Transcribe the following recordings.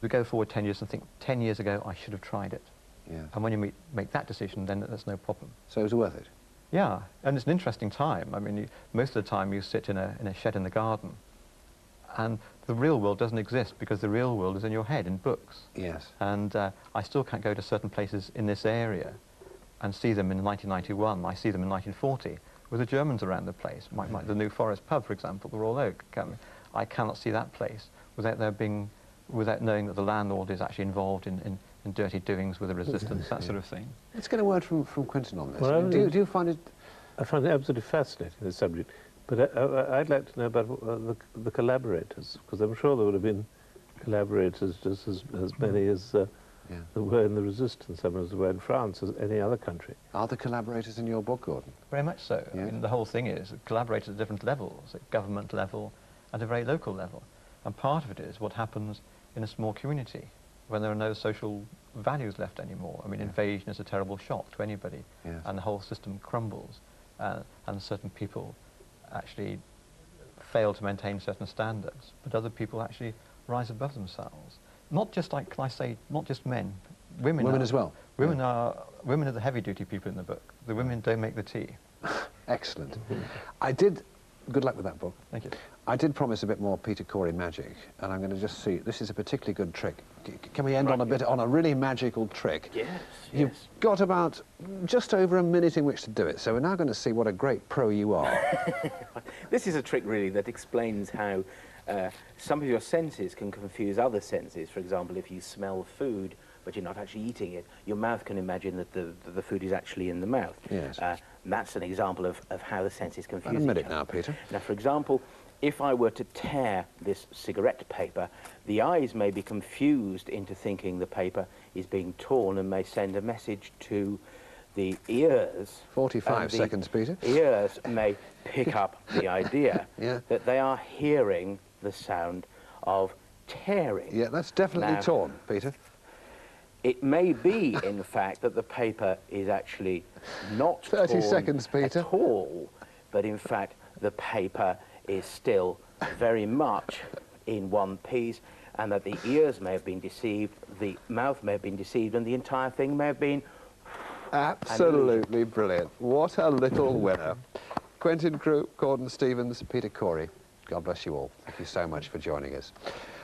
We go forward 10 years and think, 10 years ago, I should have tried it. Yeah. And when you make that decision, then there's no problem. So it was worth it? Yeah, and it's an interesting time. I mean, most of the time you sit in a shed in the garden, and the real world doesn't exist because the real world is in your head, in books. Yes. And I still can't go to certain places in this area and see them in 1991. I see them in 1940 with the Germans around the place. The New Forest pub, for example, the Royal Oak. I cannot see that place without knowing that the landlord is actually involved in dirty doings with the resistance, that sort of thing. Let's get a word from Quentin on this. Well, do you find it... I find it absolutely fascinating, this subject. But I'd like to know about the collaborators, because I'm sure there would have been collaborators just as many as there were in the resistance, as there were in France, as any other country. Are there collaborators in your book, Gordon? Very much so. Yeah. I mean, the whole thing is collaborators at different levels, at government level, at a very local level. And part of it is what happens in a small community when there are no social values left anymore. I mean, invasion is a terrible shock to anybody, and the whole system crumbles, and certain people actually fail to maintain certain standards, but other people actually rise above themselves. Not just, like I say, not just men, women as well. Women are the heavy-duty people in the book. The women don't make the tea. Excellent. Good luck with that book. Thank you. I did promise a bit more Peter Corey magic, and I'm going to just see, this is a particularly good trick. Can we end on a really magical trick? Yes, You've got about just over a minute in which to do it, so we're now going to see what a great pro you are. This is a trick, really, that explains how some of your senses can confuse other senses. For example, if you smell food, but you're not actually eating it, your mouth can imagine that the food is actually in the mouth. Yes. That's an example of how the senses confuse each other. Admit it now, Peter. Now, for example, if I were to tear this cigarette paper, the eyes may be confused into thinking the paper is being torn and may send a message to the ears. 45 seconds, Peter. Ears may pick up the idea that they are hearing the sound of tearing. Yeah, that's definitely torn, Peter. It may be, in fact, that the paper is actually not 30 torn seconds, Peter. at all, but in fact the paper is still very much in one piece, and that the ears may have been deceived, the mouth may have been deceived, and the entire thing may have been... Absolutely brilliant. What a little winner. Quentin Crew, Gordon Stevens, Peter Corey, God bless you all. Thank you so much for joining us.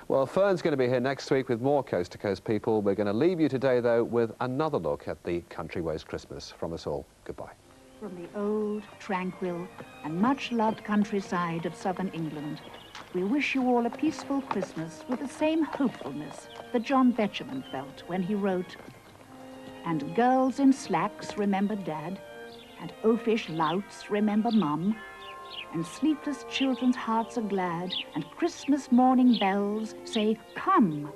Well, Fern's going to be here next week with more Coast to Coast people. We're going to leave you today, though, with another look at the country ways Christmas. From us all, goodbye. From the old, tranquil and much-loved countryside of southern England, we wish you all a peaceful Christmas with the same hopefulness that John Betjeman felt when he wrote, "And girls in slacks remember Dad, and oafish louts remember Mum, and sleepless children's hearts are glad, and Christmas morning bells say, 'Come,'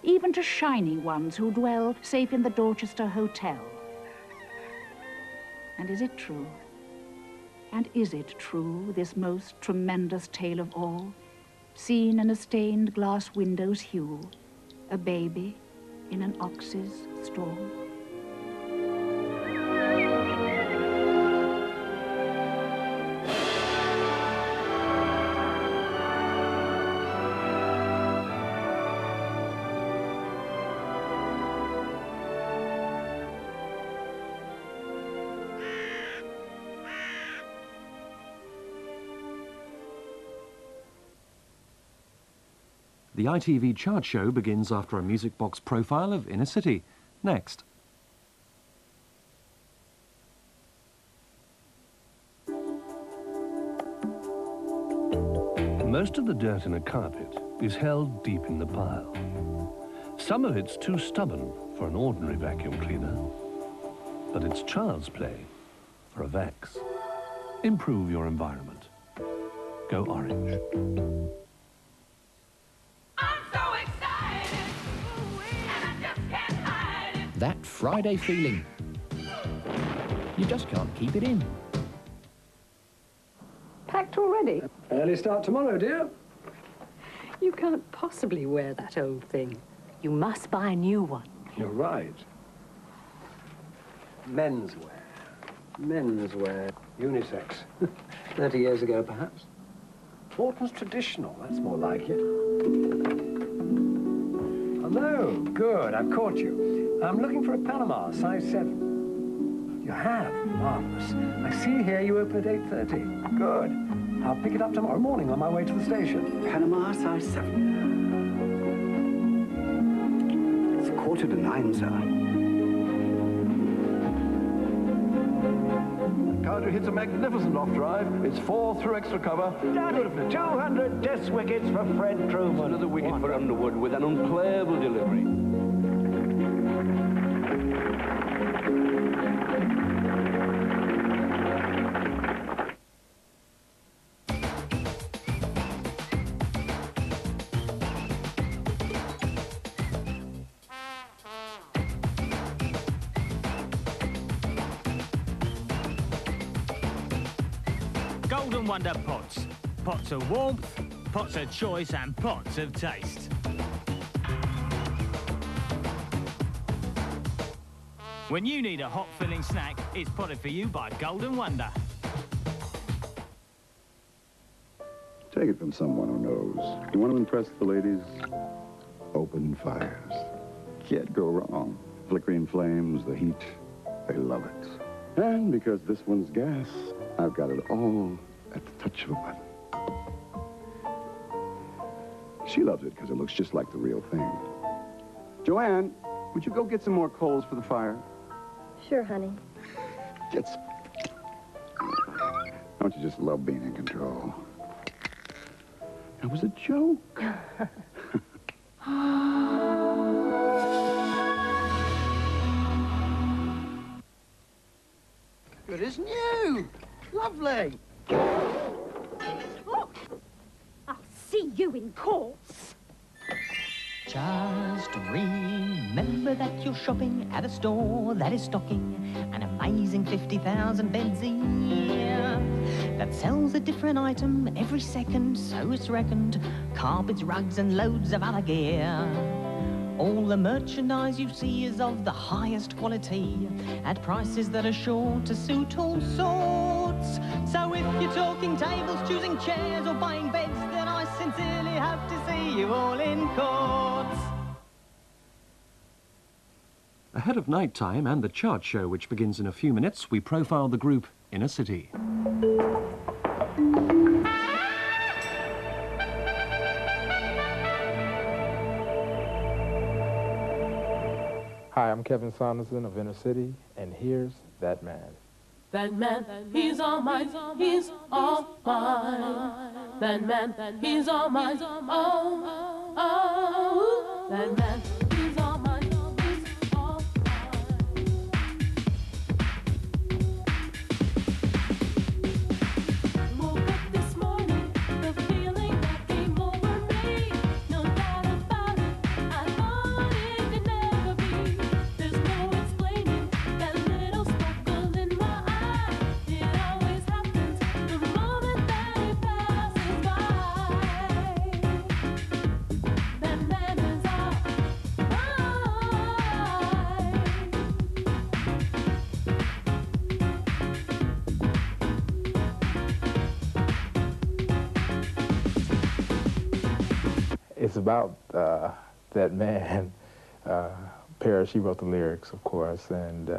even to shiny ones who dwell safe in the Dorchester Hotel." And is it true? And is it true, this most tremendous tale of all, seen in a stained glass window's hue, a baby in an ox's stall? The ITV Chart Show begins after a music box profile of Inner City. Next. Most of the dirt in a carpet is held deep in the pile. Some of it's too stubborn for an ordinary vacuum cleaner, but it's child's play for a Vax. Improve your environment. Go orange. That Friday feeling. You just can't keep it in. Packed already? Early start tomorrow, dear. You can't possibly wear that old thing. You must buy a new one. You're right. Menswear. Menswear. Unisex. 30 years ago, perhaps. Fortin's traditional. That's more like it. Hello. Good, I've caught you. I'm looking for a Panama, size 7. You have? Marvellous. I see here you open at 8:30. Good. I'll pick it up tomorrow morning on my way to the station. Panama, size 7. It's 8:45, sir. Carter hits a magnificent off drive. It's 4 through extra cover. Beautifully. 200 test wickets for Fred Truman. Another wicket for Underwood with an unplayable delivery. Golden Wonder pots. Pots of warmth, pots of choice and pots of taste. When you need a hot filling snack, it's potted for you by Golden Wonder. Take it from someone who knows. You want to impress the ladies? Open fires. Can't go wrong. Flickering flames, the heat, they love it. And because this one's gas, I've got it all at the touch of a button. She loves it because it looks just like the real thing. Joanne, would you go get some more coals for the fire? Sure, honey. Don't you just love being in control? That was a joke. Good as new. Lovely. Look, I'll see you in courts. Just remember that you're shopping at a store that is stocking an amazing 50,000 beds a year. That sells a different item every second, so it's reckoned. Carpets, rugs and loads of other gear. All the merchandise you see is of the highest quality at prices that are sure to suit all sorts. So if you're talking tables, choosing chairs or buying beds, then I sincerely hope to see you all in courts. Ahead of night time and the chart show, which begins in a few minutes, we profile the group Inner City. Hi, I'm Kevin Saunderson of Inner City, and here's That Man. That man, he's all mine, he's all mine. That man, he's all mine, oh, that man, he's all mine, he's all mine. Woke up this morning, the feeling that came over me. No doubt about it, I thought it could never be. There's no explaining that little sparkle in my eye. It always happens the moment that it passes by. That man is all It's about that man. Paris, she wrote the lyrics, of course, and